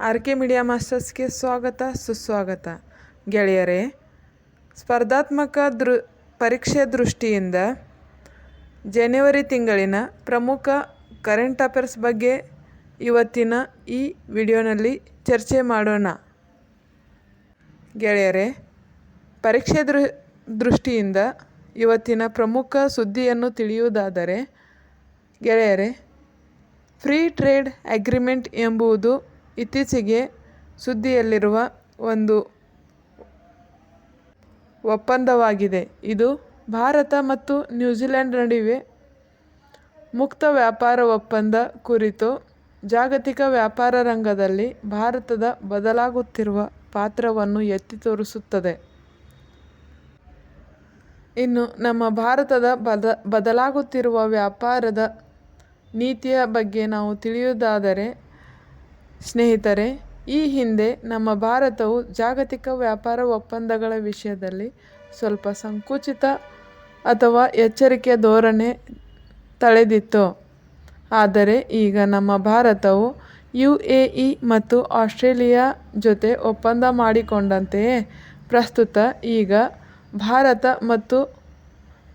R K media ಮಾಸ್ಟರ್ಸ್ಗೆ ಸ್ವಾಗತ ಸುಸ್ವಾಗತ. ಗೆಳೆಯರೇ, ಸ್ಪರ್ಧಾತ್ಮಕ ಪರೀಕ್ಷೆ ದೃಷ್ಟಿಯಿಂದ ಜನವರಿ ತಿಂಗಳಿನ ಪ್ರಮುಖ ಕರೆಂಟ್ ಅಫೇರ್ಸ್ ಬಗ್ಗೆ ಇವತ್ತಿನ ಈ ವಿಡಿಯೋನಲ್ಲಿ ಚರ್ಚೆ ಮಾಡೋಣ. ಗೆಳೆಯರೇ, ಪರೀಕ್ಷೆ ದೃಷ್ಟಿಯಿಂದ ಇವತ್ತಿನ ಪ್ರಮುಖ ಸುದ್ದಿಯನ್ನು ತಿಳಿಯುವುದಾದರೆ, ಗೆಳೆಯರೇ, ಫ್ರೀ ಟ್ರೇಡ್ ಅಗ್ರಿಮೆಂಟ್ ಎಂಬುದು ಇತ್ತೀಚೆಗೆ ಸುದ್ದಿಯಲ್ಲಿರುವ ಒಂದು ಒಪ್ಪಂದವಾಗಿದೆ. ಇದು ಭಾರತ ಮತ್ತು ನ್ಯೂಜಿಲೆಂಡ್ ನಡುವೆ ಮುಕ್ತ ವ್ಯಾಪಾರ ಒಪ್ಪಂದ ಕುರಿತು ಜಾಗತಿಕ ವ್ಯಾಪಾರ ರಂಗದಲ್ಲಿ ಭಾರತದ ಬದಲಾಗುತ್ತಿರುವ ಪಾತ್ರವನ್ನು ಎತ್ತಿ ತೋರಿಸುತ್ತದೆ. ಇನ್ನು ನಮ್ಮ ಭಾರತದ ಬದಲಾಗುತ್ತಿರುವ ವ್ಯಾಪಾರದ ನೀತಿಯ ಬಗ್ಗೆ ನಾವು ತಿಳಿಯುವುದಾದರೆ, ಸ್ನೇಹಿತರೆ, ಈ ಹಿಂದೆ ನಮ್ಮ ಭಾರತವು ಜಾಗತಿಕ ವ್ಯಾಪಾರ ಒಪ್ಪಂದಗಳ ವಿಷಯದಲ್ಲಿ ಸ್ವಲ್ಪ ಸಂಕುಚಿತ ಅಥವಾ ಎಚ್ಚರಿಕೆಯ ಧೋರಣೆ ತಳೆದಿತ್ತು. ಆದರೆ ಈಗ ನಮ್ಮ ಭಾರತವು UAE ಮತ್ತು ಆಸ್ಟ್ರೇಲಿಯಾ ಜೊತೆ ಒಪ್ಪಂದ ಮಾಡಿಕೊಂಡಂತೆಯೇ ಪ್ರಸ್ತುತ ಈಗ ಭಾರತ ಮತ್ತು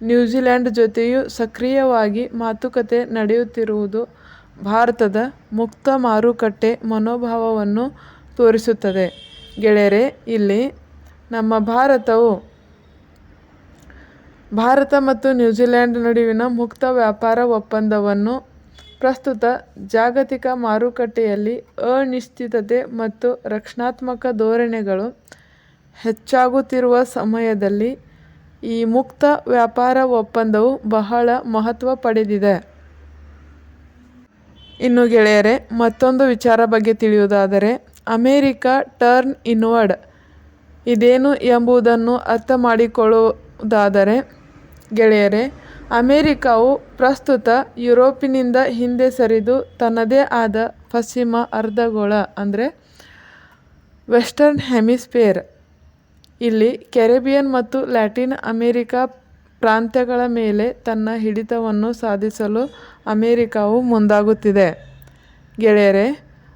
ನ್ಯೂಜಿಲೆಂಡ್ ಜೊತೆಯೂ ಸಕ್ರಿಯವಾಗಿ ಮಾತುಕತೆ ನಡೆಯುತ್ತಿರುವುದು ಭಾರತದ ಮುಕ್ತ ಮಾರುಕಟ್ಟೆ ಮನೋಭಾವವನ್ನು ತೋರಿಸುತ್ತದೆ. ಗೆಳೆಯರೇ, ಇಲ್ಲಿ ನಮ್ಮ ಭಾರತ ಮತ್ತು ನ್ಯೂಜಿಲೆಂಡ್ ನಡುವಿನ ಮುಕ್ತ ವ್ಯಾಪಾರ ಒಪ್ಪಂದವನ್ನು ಪ್ರಸ್ತುತ ಜಾಗತಿಕ ಮಾರುಕಟ್ಟೆಯಲ್ಲಿ ಅನಿಶ್ಚಿತತೆ ಮತ್ತು ರಕ್ಷಣಾತ್ಮಕ ಧೋರಣೆಗಳು ಹೆಚ್ಚಾಗುತ್ತಿರುವ ಸಮಯದಲ್ಲಿ ಈ ಮುಕ್ತ ವ್ಯಾಪಾರ ಒಪ್ಪಂದವು ಬಹಳ ಮಹತ್ವ ಪಡೆದಿದೆ. ಇನ್ನು ಗೆಳೆಯರೇ, ಮತ್ತೊಂದು ವಿಚಾರ ಬಗ್ಗೆ ತಿಳಿಯುವುದಾದರೆ, ಅಮೇರಿಕ ಟರ್ನ್ ಇನ್ವರ್ಡ್ ಇದೇನು ಎಂಬುದನ್ನು ಅರ್ಥ ಮಾಡಿಕೊಳ್ಳುವುದಾದರೆ, ಗೆಳೆಯರೇ, ಅಮೇರಿಕಾವು ಪ್ರಸ್ತುತ ಯುರೋಪಿನಿಂದ ಹಿಂದೆ ಸರಿದು ತನ್ನದೇ ಆದ ಪಶ್ಚಿಮ ಅರ್ಧಗೋಳ ಅಂದರೆ ವೆಸ್ಟರ್ನ್ ಹೆಮಿಸ್ಫಿಯರ್ ಇಲ್ಲಿ ಕೆರಿಬಿಯನ್ ಮತ್ತು ಲ್ಯಾಟಿನ್ ಅಮೇರಿಕಾ ಪ್ರಾಂತ್ಯಗಳ ಮೇಲೆ ತನ್ನ ಹಿಡಿತವನ್ನು ಸಾಧಿಸಲು ಅಮೇರಿಕಾವು ಮುಂದಾಗುತ್ತಿದೆ. ಗೆಳೆಯರೇ,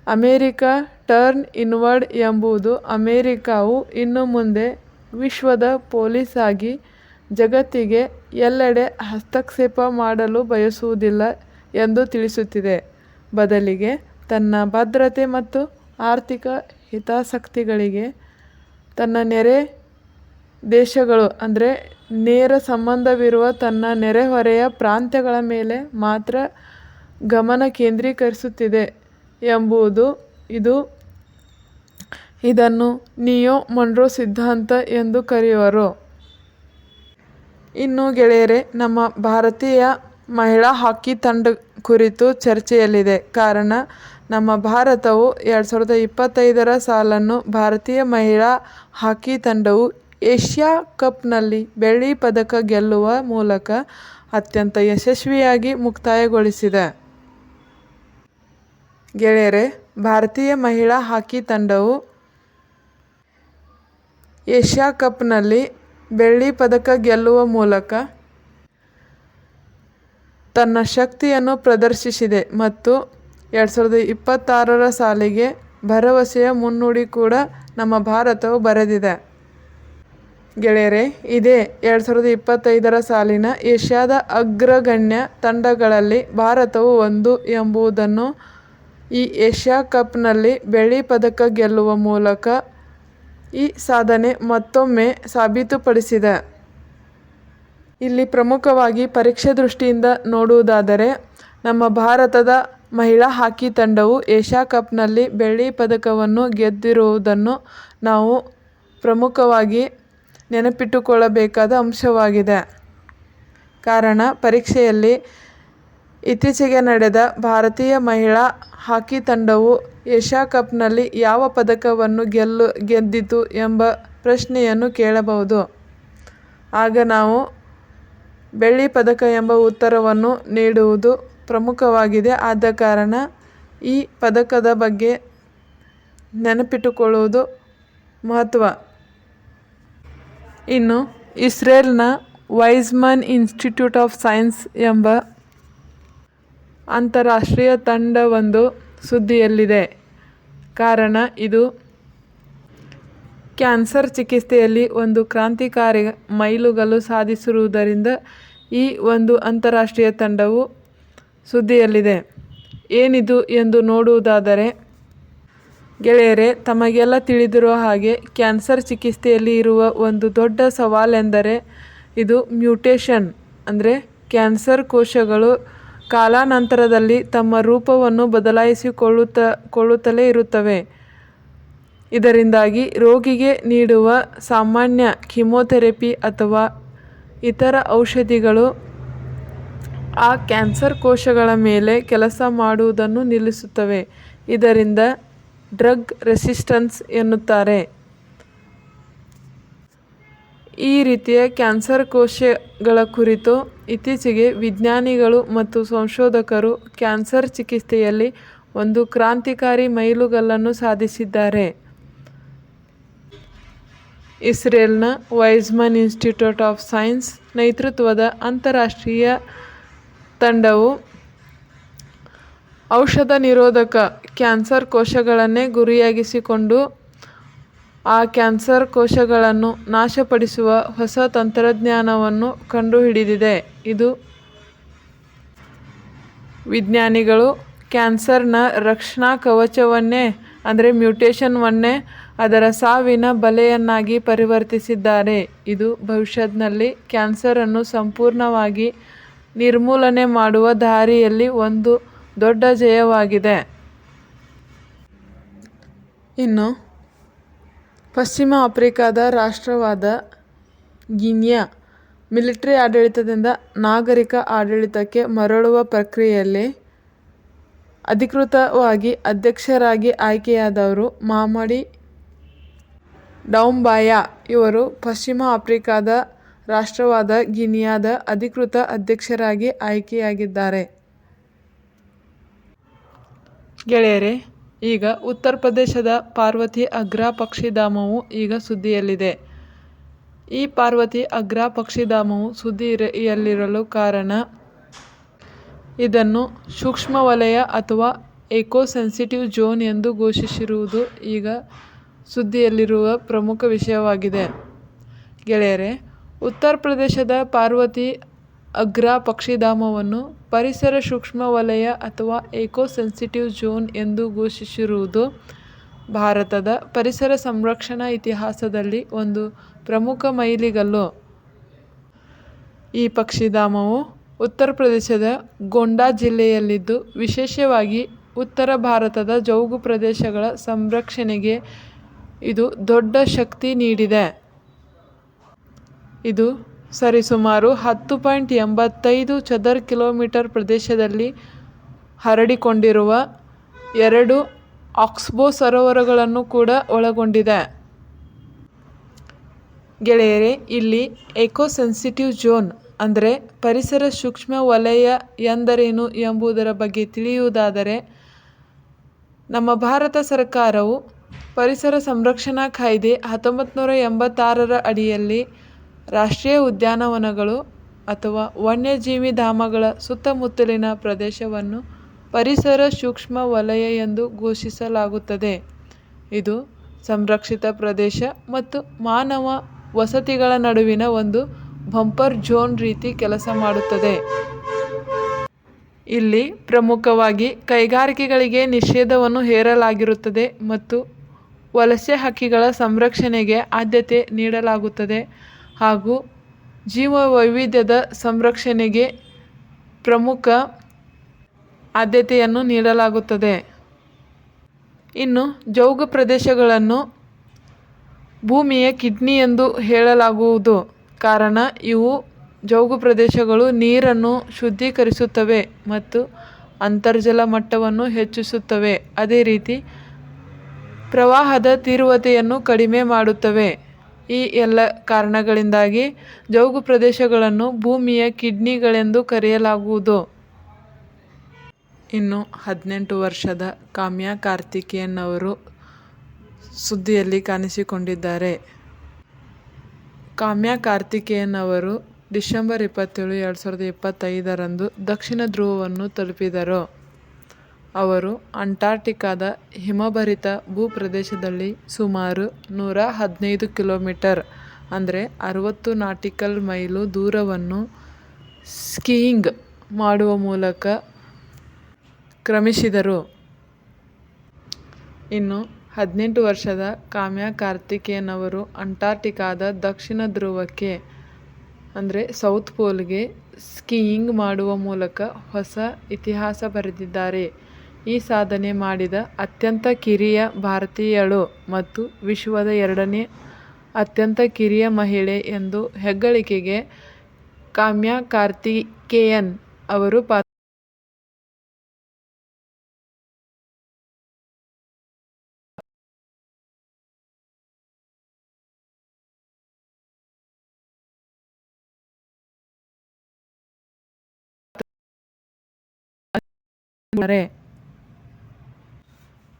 ಅಮೇರಿಕ ಟರ್ನ್ ಇನ್ವರ್ಡ್ ಎಂಬುದು ಅಮೇರಿಕಾವು ಇನ್ನು ಮುಂದೆ ವಿಶ್ವದ ಪೊಲೀಸ್ ಆಗಿ ಜಗತ್ತಿಗೆ ಎಲ್ಲೆಡೆ ಹಸ್ತಕ್ಷೇಪ ಮಾಡಲು ಬಯಸುವುದಿಲ್ಲ ಎಂದು ತಿಳಿಸುತ್ತಿದೆ. ಬದಲಿಗೆ ತನ್ನ ಭದ್ರತೆ ಮತ್ತು ಆರ್ಥಿಕ ಹಿತಾಸಕ್ತಿಗಳಿಗೆ ತನ್ನ ನೆರೆ ದೇಶಗಳು ಅಂದರೆ ನೇರ ಸಂಬಂಧವಿರುವ ತನ್ನ ನೆರೆಹೊರೆಯ ಪ್ರಾಂತ್ಯಗಳ ಮೇಲೆ ಮಾತ್ರ ಗಮನ ಕೇಂದ್ರೀಕರಿಸುತ್ತಿದೆ ಎಂಬುದು ಇದನ್ನು ನಿಯೋ ಮೊನ್ರೋ ಸಿದ್ಧಾಂತ ಎಂದು ಕರೆಯುವರು. ಇನ್ನು ಗೆಳೆಯರೇ, ನಮ್ಮ ಭಾರತೀಯ ಮಹಿಳಾ ಹಾಕಿ ತಂಡ ಕುರಿತು ಚರ್ಚೆಯಲ್ಲಿದೆ. ಕಾರಣ, ನಮ್ಮ ಭಾರತವು 2025 ಸಾಲನ್ನು ಭಾರತೀಯ ಮಹಿಳಾ ಹಾಕಿ ತಂಡವು ಏಷ್ಯಾ ಕಪ್ನಲ್ಲಿ ಬೆಳ್ಳಿ ಪದಕ ಗೆಲ್ಲುವ ಮೂಲಕ ಅತ್ಯಂತ ಯಶಸ್ವಿಯಾಗಿ ಮುಕ್ತಾಯಗೊಳಿಸಿದೆ. ಗೆಳೆಯರೇ, ಭಾರತೀಯ ಮಹಿಳಾ ಹಾಕಿ ತಂಡವು ಏಷ್ಯಾ ಕಪ್ನಲ್ಲಿ ಬೆಳ್ಳಿ ಪದಕ ಗೆಲ್ಲುವ ಮೂಲಕ ತನ್ನ ಶಕ್ತಿಯನ್ನು ಪ್ರದರ್ಶಿಸಿದೆ ಮತ್ತು 2026 ಸಾಲಿಗೆ ಭರವಸೆಯ ಮುನ್ನುಡಿ ಕೂಡ ನಮ್ಮ ಭಾರತವು ಬರೆದಿದೆ. ಗೆಳೆಯರೇ, ಇದೇ 2025 ಸಾಲಿನ ಏಷ್ಯಾದ ಅಗ್ರಗಣ್ಯ ತಂಡಗಳಲ್ಲಿ ಭಾರತವು ಒಂದು ಎಂಬುದನ್ನು ಈ ಏಷ್ಯಾ ಕಪ್ನಲ್ಲಿ ಬೆಳ್ಳಿ ಪದಕ ಗೆಲ್ಲುವ ಮೂಲಕ ಈ ಸಾಧನೆ ಮತ್ತೊಮ್ಮೆ ಸಾಬೀತುಪಡಿಸಿದೆ. ಇಲ್ಲಿ ಪ್ರಮುಖವಾಗಿ ಪರೀಕ್ಷೆ ದೃಷ್ಟಿಯಿಂದ ನೋಡುವುದಾದರೆ, ನಮ್ಮ ಭಾರತದ ಮಹಿಳಾ ಹಾಕಿ ತಂಡವು ಏಷ್ಯಾ ಕಪ್ನಲ್ಲಿ ಬೆಳ್ಳಿ ಪದಕವನ್ನು ಗೆದ್ದಿರುವುದನ್ನು ನಾವು ಪ್ರಮುಖವಾಗಿ ನೆನಪಿಟ್ಟುಕೊಳ್ಳಬೇಕಾದ ಅಂಶವಾಗಿದೆ. ಕಾರಣ, ಪರೀಕ್ಷೆಯಲ್ಲಿ ಇತ್ತೀಚೆಗೆ ನಡೆದ ಭಾರತೀಯ ಮಹಿಳಾ ಹಾಕಿ ತಂಡವು ಏಷ್ಯಾ ಕಪ್ನಲ್ಲಿ ಯಾವ ಪದಕವನ್ನು ಗೆದ್ದಿತು ಎಂಬ ಪ್ರಶ್ನೆಯನ್ನು ಕೇಳಬಹುದು. ಆಗ ನಾವು ಬೆಳ್ಳಿ ಪದಕ ಎಂಬ ಉತ್ತರವನ್ನು ನೀಡುವುದು ಪ್ರಮುಖವಾಗಿದೆ. ಆದ ಕಾರಣ ಈ ಪದಕದ ಬಗ್ಗೆ ನೆನಪಿಟ್ಟುಕೊಳ್ಳುವುದು ಮಹತ್ವ. ಇನ್ನು ಇಸ್ರೇಲ್ನ ವೈಜ್ಮನ್ ಇನ್ಸ್ಟಿಟ್ಯೂಟ್ ಆಫ್ ಸೈನ್ಸ್ ಎಂಬ ಅಂತಾರಾಷ್ಟ್ರೀಯ ತಂಡವೊಂದು ಸುದ್ದಿಯಲ್ಲಿದೆ. ಕಾರಣ ಇದು ಕ್ಯಾನ್ಸರ್ ಚಿಕಿತ್ಸೆಯಲ್ಲಿ ಒಂದು ಕ್ರಾಂತಿಕಾರಿ ಮೈಲುಗಲ್ಲು ಸಾಧಿಸಿರುವುದರಿಂದ ಈ ಒಂದು ಅಂತಾರಾಷ್ಟ್ರೀಯ ತಂಡವು ಸುದ್ದಿಯಲ್ಲಿದೆ. ಏನಿದು ಎಂದು ನೋಡುವುದಾದರೆ, ಗೆಳೆಯರೇ, ತಮಗೆಲ್ಲ ತಿಳಿದಿರುವ ಹಾಗೆ ಕ್ಯಾನ್ಸರ್ ಚಿಕಿತ್ಸೆಯಲ್ಲಿ ಇರುವ ಒಂದು ದೊಡ್ಡ ಸವಾಲೆಂದರೆ ಇದು ಮ್ಯೂಟೇಷನ್. ಅಂದರೆ ಕ್ಯಾನ್ಸರ್ ಕೋಶಗಳು ಕಾಲಾನಂತರದಲ್ಲಿ ತಮ್ಮ ರೂಪವನ್ನು ಬದಲಾಯಿಸಿಕೊಳ್ಳುತ್ತಲೇ ಇರುತ್ತವೆ. ಇದರಿಂದಾಗಿ ರೋಗಿಗೆ ನೀಡುವ ಸಾಮಾನ್ಯ ಕೀಮೋಥೆರಪಿ ಅಥವಾ ಇತರ ಔಷಧಿಗಳು ಆ ಕ್ಯಾನ್ಸರ್ ಕೋಶಗಳ ಮೇಲೆ ಕೆಲಸ ಮಾಡುವುದನ್ನು ನಿಲ್ಲಿಸುತ್ತವೆ. ಇದರಿಂದ ಡ್ರಗ್ ರೆಸಿಸ್ಟೆನ್ಸ್ ಎನ್ನುತ್ತಾರೆ. ಈ ರೀತಿಯ ಕ್ಯಾನ್ಸರ್ ಕೋಶಗಳ ಕುರಿತು ಇತ್ತೀಚೆಗೆ ವಿಜ್ಞಾನಿಗಳು ಮತ್ತು ಸಂಶೋಧಕರು ಕ್ಯಾನ್ಸರ್ ಚಿಕಿತ್ಸೆಯಲ್ಲಿ ಒಂದು ಕ್ರಾಂತಿಕಾರಿ ಮೈಲುಗಲ್ಲನ್ನು ಸಾಧಿಸಿದ್ದಾರೆ. ಇಸ್ರೇಲ್ನ ವೈಜ್ಮನ್ ಇನ್ಸ್ಟಿಟ್ಯೂಟ್ ಆಫ್ ಸೈನ್ಸ್ ನೇತೃತ್ವದ ಅಂತಾರಾಷ್ಟ್ರೀಯ ತಂಡವು ಔಷಧ ನಿರೋಧಕ ಕ್ಯಾನ್ಸರ್ ಕೋಶಗಳನ್ನೇ ಗುರಿಯಾಗಿಸಿಕೊಂಡು ಆ ಕ್ಯಾನ್ಸರ್ ಕೋಶಗಳನ್ನು ನಾಶಪಡಿಸುವ ಹೊಸ ತಂತ್ರಜ್ಞಾನವನ್ನು ಕಂಡುಹಿಡಿದಿದೆ. ಇದು ವಿಜ್ಞಾನಿಗಳು ಕ್ಯಾನ್ಸರ್ನ ರಕ್ಷಣಾ ಕವಚವನ್ನೇ ಅಂದರೆ ಮ್ಯೂಟೇಷನ್ವನ್ನೇ ಅದರ ಸಾವಿನ ಬಲೆಯನ್ನಾಗಿ ಪರಿವರ್ತಿಸಿದ್ದಾರೆ. ಇದು ಭವಿಷ್ಯದಲ್ಲಿ ಕ್ಯಾನ್ಸರನ್ನು ಸಂಪೂರ್ಣವಾಗಿ ನಿರ್ಮೂಲನೆ ಮಾಡುವ ದಾರಿಯಲ್ಲಿ ಒಂದು ದೊಡ್ಡ ಜಯವಾಗಿದೆ. ಇನ್ನು ಪಶ್ಚಿಮ ಆಫ್ರಿಕಾದ ರಾಷ್ಟ್ರವಾದ ಗಿನಿಯ ಮಿಲಿಟರಿ ಆಡಳಿತದಿಂದ ನಾಗರಿಕ ಆಡಳಿತಕ್ಕೆ ಮರಳುವ ಪ್ರಕ್ರಿಯೆಯಲ್ಲಿ ಅಧಿಕೃತವಾಗಿ ಅಧ್ಯಕ್ಷರಾಗಿ ಆಯ್ಕೆಯಾದವರು ಮಾಮಡಿ ಡೌಂಬಾಯ. ಇವರು ಪಶ್ಚಿಮ ಆಫ್ರಿಕಾದ ರಾಷ್ಟ್ರವಾದ ಗಿನಿಯಾದ ಅಧಿಕೃತ ಅಧ್ಯಕ್ಷರಾಗಿ ಆಯ್ಕೆಯಾಗಿದ್ದಾರೆ. ಗೆಳೆಯರೇ, ಈಗ ಉತ್ತರ ಪ್ರದೇಶದ ಪಾರ್ವತಿ ಅಗ್ರಾ ಪಕ್ಷಿಧಾಮವು ಈಗ ಸುದ್ದಿಯಲ್ಲಿದೆ. ಈ ಪಾರ್ವತಿ ಅಗ್ರಾ ಪಕ್ಷಿಧಾಮವು ಸುದ್ದಿಯಲ್ಲಿರಲು ಕಾರಣ ಇದನ್ನು ಸೂಕ್ಷ್ಮ ವಲಯ ಅಥವಾ ಎಕೋ ಸೆನ್ಸಿಟಿವ್ ಝೋನ್ ಎಂದು ಘೋಷಿಸಿರುವುದು ಈಗ ಸುದ್ದಿಯಲ್ಲಿರುವ ಪ್ರಮುಖ ವಿಷಯವಾಗಿದೆ. ಗೆಳೆಯರೇ, ಉತ್ತರ ಪ್ರದೇಶದ ಪಾರ್ವತಿ ಅಗ್ರಾ ಪಕ್ಷಿಧಾಮವನ್ನು ಪರಿಸರ ಸೂಕ್ಷ್ಮ ವಲಯ ಅಥವಾ ಎಕೋ ಸೆನ್ಸಿಟಿವ್ ಝೋನ್ ಎಂದು ಘೋಷಿಸಿರುವುದು ಭಾರತದ ಪರಿಸರ ಸಂರಕ್ಷಣಾ ಇತಿಹಾಸದಲ್ಲಿ ಒಂದು ಪ್ರಮುಖ ಮೈಲಿಗಲ್ಲು. ಈ ಪಕ್ಷಿಧಾಮವು ಉತ್ತರ ಪ್ರದೇಶದ ಗೊಂಡಾ ಜಿಲ್ಲೆಯಲ್ಲಿದ್ದು, ವಿಶೇಷವಾಗಿ ಉತ್ತರ ಭಾರತದ ಜೌಗು ಪ್ರದೇಶಗಳ ಸಂರಕ್ಷಣೆಗೆ ಇದು ದೊಡ್ಡ ಶಕ್ತಿ ನೀಡಿದೆ. ಇದು ಸರಿಸುಮಾರು 10.85 ಚದರ ಕಿಲೋಮೀಟರ್ ಪ್ರದೇಶದಲ್ಲಿ ಹರಡಿಕೊಂಡಿರುವ 2 ಆಕ್ಸ್ಬೋ ಸರೋವರಗಳನ್ನು ಕೂಡ ಒಳಗೊಂಡಿದೆ. ಗೆಳೆಯರೇ, ಇಲ್ಲಿ ಎಕೋ ಸೆನ್ಸಿಟಿವ್ ಝೋನ್ ಅಂದರೆ ಪರಿಸರ ಸೂಕ್ಷ್ಮ ವಲಯ ಎಂದರೇನು ಎಂಬುದರ ಬಗ್ಗೆ ತಿಳಿಯುವುದಾದರೆ, ನಮ್ಮ ಭಾರತ ಸರ್ಕಾರವು ಪರಿಸರ ಸಂರಕ್ಷಣಾ ಕಾಯ್ದೆ 1986ರ ಅಡಿಯಲ್ಲಿ ರಾಷ್ಟ್ರೀಯ ಉದ್ಯಾನವನಗಳು ಅಥವಾ ವನ್ಯಜೀವಿ ಧಾಮಗಳ ಸುತ್ತಮುತ್ತಲಿನ ಪ್ರದೇಶವನ್ನು ಪರಿಸರ ಸೂಕ್ಷ್ಮ ವಲಯ ಎಂದು ಘೋಷಿಸಲಾಗುತ್ತದೆ. ಇದು ಸಂರಕ್ಷಿತ ಪ್ರದೇಶ ಮತ್ತು ಮಾನವ ವಸತಿಗಳ ನಡುವಿನ ಒಂದು ಬಂಪರ್ ಝೋನ್ ರೀತಿ ಕೆಲಸ ಮಾಡುತ್ತದೆ. ಇಲ್ಲಿ ಪ್ರಮುಖವಾಗಿ ಕೈಗಾರಿಕೆಗಳಿಗೆ ನಿಷೇಧವನ್ನು ಹೇರಲಾಗಿರುತ್ತದೆ ಮತ್ತು ವಲಸೆ ಹಕ್ಕಿಗಳ ಸಂರಕ್ಷಣೆಗೆ ಆದ್ಯತೆ ನೀಡಲಾಗುತ್ತದೆ ಹಾಗೂ ಜೀವ ವೈವಿಧ್ಯದ ಸಂರಕ್ಷಣೆಗೆ ಪ್ರಮುಖ ಆದ್ಯತೆಯನ್ನು ನೀಡಲಾಗುತ್ತದೆ. ಇನ್ನು ಜೌಗು ಪ್ರದೇಶಗಳನ್ನು ಭೂಮಿಯ ಕಿಡ್ನಿ ಎಂದು ಹೇಳಲಾಗುವುದು. ಕಾರಣ ಇವು ಜೌಗು ಪ್ರದೇಶಗಳು ನೀರನ್ನು ಶುದ್ಧೀಕರಿಸುತ್ತವೆ ಮತ್ತು ಅಂತರ್ಜಲ ಮಟ್ಟವನ್ನು ಹೆಚ್ಚಿಸುತ್ತವೆ. ಅದೇ ರೀತಿ ಪ್ರವಾಹದ ತೀವ್ರತೆಯನ್ನು ಕಡಿಮೆ ಮಾಡುತ್ತವೆ. ಈ ಎಲ್ಲ ಕಾರಣಗಳಿಂದಾಗಿ ಜೌಗು ಪ್ರದೇಶಗಳನ್ನು ಭೂಮಿಯ ಕಿಡ್ನಿಗಳೆಂದು ಕರೆಯಲಾಗುವುದು. ಇನ್ನು 18 ವರ್ಷದ ಕಾಮ್ಯಾ ಕಾರ್ತಿಕೇಯನ್ ಅವರು ಸುದ್ದಿಯಲ್ಲಿ ಕಾಣಿಸಿಕೊಂಡಿದ್ದಾರೆ. ಕಾಮ್ಯಾ ಕಾರ್ತಿಕೇಯನ್ ಅವರು ಡಿಸೆಂಬರ್ 27, 2025ರಂದು ದಕ್ಷಿಣ ಧ್ರುವವನ್ನು ತಲುಪಿದರು. ಅವರು ಅಂಟಾರ್ಟಿಕಾದ ಹಿಮಭರಿತ ಭೂಪ್ರದೇಶದಲ್ಲಿ ಸುಮಾರು 115 ಕಿಲೋಮೀಟರ್ ಅಂದರೆ 60 ನಾಟಿಕಲ್ ಮೈಲು ದೂರವನ್ನು ಸ್ಕೀಯಿಂಗ್ ಮಾಡುವ ಮೂಲಕ ಕ್ರಮಿಸಿದರು. ಇನ್ನು 18 ವರ್ಷದ ಕಾಮ್ಯಾ ಕಾರ್ತಿಕೇಯನ್ ಅವರು ಅಂಟಾರ್ಟಿಕಾದ ದಕ್ಷಿಣ ಧ್ರುವಕ್ಕೆ ಅಂದರೆ ಸೌತ್ ಪೋಲ್ಗೆ ಸ್ಕೀಯಿಂಗ್ ಮಾಡುವ ಮೂಲಕ ಹೊಸ ಇತಿಹಾಸ ಬರೆದಿದ್ದಾರೆ. ಈ ಸಾಧನೆ ಮಾಡಿದ ಅತ್ಯಂತ ಕಿರಿಯ ಭಾರತೀಯಳು ಮತ್ತು ವಿಶ್ವದ 2ನೇ ಅತ್ಯಂತ ಕಿರಿಯ ಮಹಿಳೆ ಎಂದು ಹೆಗ್ಗಳಿಕೆಗೆ ಕಾಮ್ಯಾ ಕಾರ್ತಿಕೇಯನ್ ಅವರು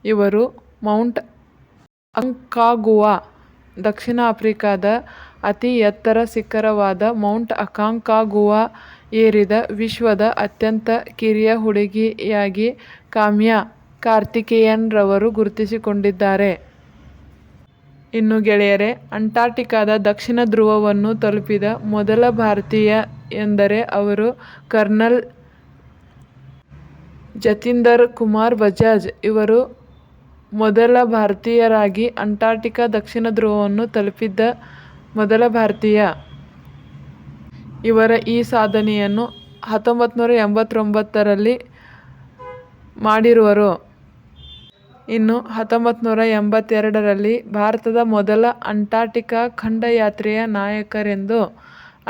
ಇವರು ಮೌಂಟ್ ಅಕಾಂಕಾಗುವಾ, ದಕ್ಷಿಣ ಆಫ್ರಿಕಾದ ಅತಿ ಎತ್ತರ ಶಿಖರವಾದ ಮೌಂಟ್ ಅಕಾಂಕಾಗುವಾ ಏರಿದ ವಿಶ್ವದ ಅತ್ಯಂತ ಕಿರಿಯ ಹುಡುಗಿಯಾಗಿ ಕಾಮ್ಯಾ ಕಾರ್ತಿಕೇಯನ್ ರವರು ಗುರುತಿಸಿಕೊಂಡಿದ್ದಾರೆ. ಇನ್ನು ಗೆಳೆಯರೇ, ಅಂಟಾರ್ಟಿಕಾದ ದಕ್ಷಿಣ ಧ್ರುವವನ್ನು ತಲುಪಿದ ಮೊದಲ ಭಾರತೀಯ ಎಂದರೆ ಅವರು ಕರ್ನಲ್ ಜತಿಂದರ್ ಕುಮಾರ್ ಬಜಾಜ್. ಇವರು ಮೊದಲ ಭಾರತೀಯರಾಗಿ ಅಂಟಾರ್ಟಿಕಾ ದಕ್ಷಿಣ ಧ್ರುವವನ್ನು ತಲುಪಿದ ಮೊದಲ ಭಾರತೀಯ. ಇವರ ಈ ಸಾಧನೆಯನ್ನು 1989ರಲ್ಲಿ ಮಾಡಿರುವರು. ಇನ್ನು 1982ರಲ್ಲಿ ಭಾರತದ ಮೊದಲ ಅಂಟಾರ್ಟಿಕಾ ಖಂಡಯಾತ್ರೆಯ ನಾಯಕರೆಂದು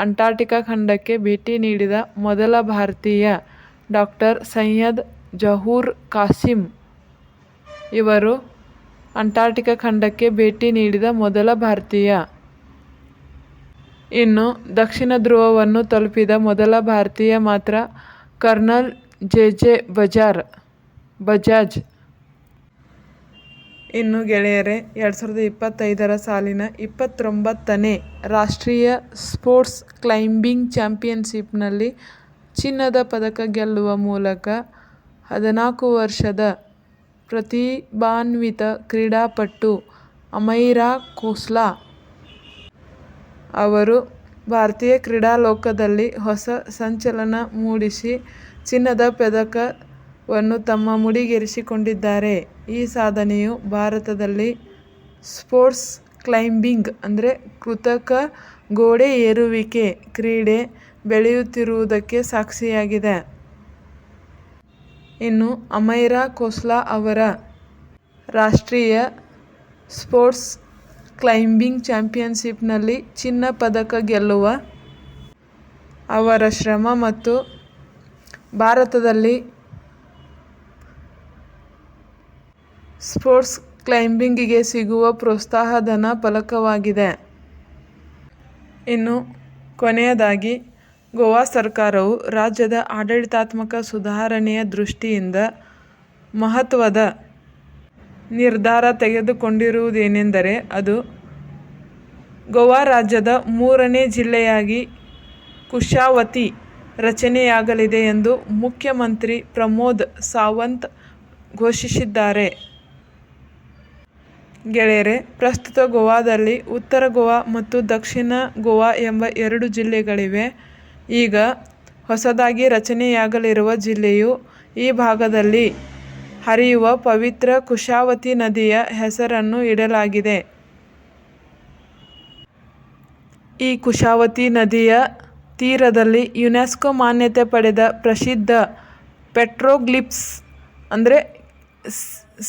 ಅಂಟಾರ್ಟಿಕಾ ಖಂಡಕ್ಕೆ ಭೇಟಿ ನೀಡಿದ ಮೊದಲ ಭಾರತೀಯ ಡಾಕ್ಟರ್ ಸೈಯದ್ ಜಹೂರ್ ಕಾಸಿಂ. ಇವರು ಅಂಟಾರ್ಟಿಕಾ ಖಂಡಕ್ಕೆ ಭೇಟಿ ನೀಡಿದ ಮೊದಲ ಭಾರತೀಯ. ಇನ್ನು ದಕ್ಷಿಣ ಧ್ರುವವನ್ನು ತಲುಪಿದ ಮೊದಲ ಭಾರತೀಯ ಮಾತ್ರ ಕರ್ನಲ್ ಜೆ ಬಜಾಜ್. ಇನ್ನು ಗೆಳೆಯರೇ, 2025ರ ಸಾಲಿನ 29ನೇ ರಾಷ್ಟ್ರೀಯ ಸ್ಪೋರ್ಟ್ಸ್ ಕ್ಲೈಂಬಿಂಗ್ ಚಾಂಪಿಯನ್ಶಿಪ್ನಲ್ಲಿ ಚಿನ್ನದ ಪದಕ ಗೆಲ್ಲುವ ಮೂಲಕ 14 ವರ್ಷದ ಪ್ರತಿಭಾನ್ವಿತ ಕ್ರೀಡಾಪಟು ಅಮೈರಾ ಖೋಸ್ಲಾ ಅವರು ಭಾರತೀಯ ಕ್ರೀಡಾಲೋಕದಲ್ಲಿ ಹೊಸ ಸಂಚಲನ ಮೂಡಿಸಿ ಚಿನ್ನದ ಪದಕವನ್ನು ತಮ್ಮ ಮುಡಿಗೇರಿಸಿಕೊಂಡಿದ್ದಾರೆ. ಈ ಸಾಧನೆಯು ಭಾರತದಲ್ಲಿ ಸ್ಪೋರ್ಟ್ಸ್ ಕ್ಲೈಂಬಿಂಗ್ ಅಂದರೆ ಕೃತಕ ಗೋಡೆ ಏರುವಿಕೆ ಕ್ರೀಡೆ ಬೆಳೆಯುತ್ತಿರುವುದಕ್ಕೆ ಸಾಕ್ಷಿಯಾಗಿದೆ. ಇನ್ನು ಅಮೈರಾ ಖೋಸ್ಲಾ ಅವರ ರಾಷ್ಟ್ರೀಯ ಸ್ಪೋರ್ಟ್ಸ್ ಕ್ಲೈಂಬಿಂಗ್ ಚಾಂಪಿಯನ್ಶಿಪ್ನಲ್ಲಿ ಚಿನ್ನ ಪದಕ ಗೆಲ್ಲುವ ಅವರ ಶ್ರಮ ಮತ್ತು ಭಾರತದಲ್ಲಿ ಸ್ಪೋರ್ಟ್ಸ್ ಕ್ಲೈಂಬಿಂಗಿಗೆ ಸಿಗುವ ಪ್ರೋತ್ಸಾಹಧನ ಫಲಕವಾಗಿದೆ. ಇನ್ನು ಕೊನೆಯದಾಗಿ, ಗೋವಾ ಸರ್ಕಾರವು ರಾಜ್ಯದ ಆಡಳಿತಾತ್ಮಕ ಸುಧಾರಣೆಯ ದೃಷ್ಟಿಯಿಂದ ಮಹತ್ವದ ನಿರ್ಧಾರ ತೆಗೆದುಕೊಂಡಿರುವುದೇನೆಂದರೆ ಅದು ಗೋವಾ ರಾಜ್ಯದ 3ನೇ ಜಿಲ್ಲೆಯಾಗಿ ಕುಶಾವತಿ ರಚನೆಯಾಗಲಿದೆ ಎಂದು ಮುಖ್ಯಮಂತ್ರಿ ಪ್ರಮೋದ್ ಸಾವಂತ್ ಘೋಷಿಸಿದ್ದಾರೆ. ಗೆಳೆಯರೇ, ಪ್ರಸ್ತುತ ಗೋವಾದಲ್ಲಿ ಉತ್ತರ ಗೋವಾ ಮತ್ತು ದಕ್ಷಿಣ ಗೋವಾ ಎಂಬ 2 ಜಿಲ್ಲೆಗಳಿವೆ. ಈಗ ಹೊಸದಾಗಿ ರಚನೆಯಾಗಲಿರುವ ಜಿಲ್ಲೆಯು ಈ ಭಾಗದಲ್ಲಿ ಹರಿಯುವ ಪವಿತ್ರ ಕುಶಾವತಿ ನದಿಯ ಹೆಸರನ್ನು ಇಡಲಾಗಿದೆ. ಈ ಕುಶಾವತಿ ನದಿಯ ತೀರದಲ್ಲಿ ಯುನೆಸ್ಕೋ ಮಾನ್ಯತೆ ಪಡೆದ ಪ್ರಸಿದ್ಧ ಪೆಟ್ರೋಗ್ಲಿಫ್ಸ್ ಅಂದರೆ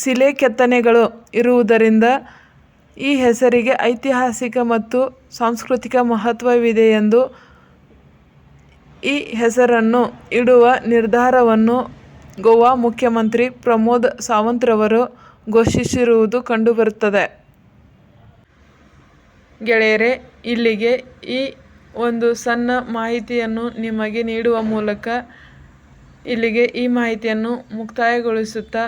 ಶಿಲೆ ಕೆತ್ತನೆಗಳು ಇರುವುದರಿಂದ ಈ ಹೆಸರಿಗೆ ಐತಿಹಾಸಿಕ ಮತ್ತು ಸಾಂಸ್ಕೃತಿಕ ಮಹತ್ವವಿದೆ ಎಂದು ಈ ಹೆಸರನ್ನು ಇಡುವ ನಿರ್ಧಾರವನ್ನು ಗೋವಾ ಮುಖ್ಯಮಂತ್ರಿ ಪ್ರಮೋದ್ ಸಾವಂತ್ ರವರು ಘೋಷಿಸಿರುವುದು ಕಂಡುಬರುತ್ತದೆ. ಗೆಳೆಯರೇ, ಇಲ್ಲಿಗೆ ಈ ಒಂದು ಸಣ್ಣ ಮಾಹಿತಿಯನ್ನು ನಿಮಗೆ ನೀಡುವ ಮೂಲಕ ಇಲ್ಲಿಗೆ ಈ ಮಾಹಿತಿಯನ್ನು ಮುಕ್ತಾಯಗೊಳಿಸುತ್ತಾ,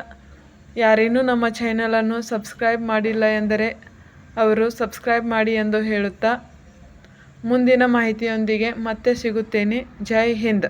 ಯಾರೇನೂ ನಮ್ಮ ಚಾನಲನ್ನು ಸಬ್ಸ್ಕ್ರೈಬ್ ಮಾಡಿಲ್ಲ ಎಂದರೆ ಅವರು ಸಬ್ಸ್ಕ್ರೈಬ್ ಮಾಡಿ ಎಂದು ಹೇಳುತ್ತಾ ಮುಂದಿನ ಮಾಹಿತಿಯೊಂದಿಗೆ ಮತ್ತೆ ಸಿಗುತ್ತೇನೆ. ಜೈ ಹಿಂದ್.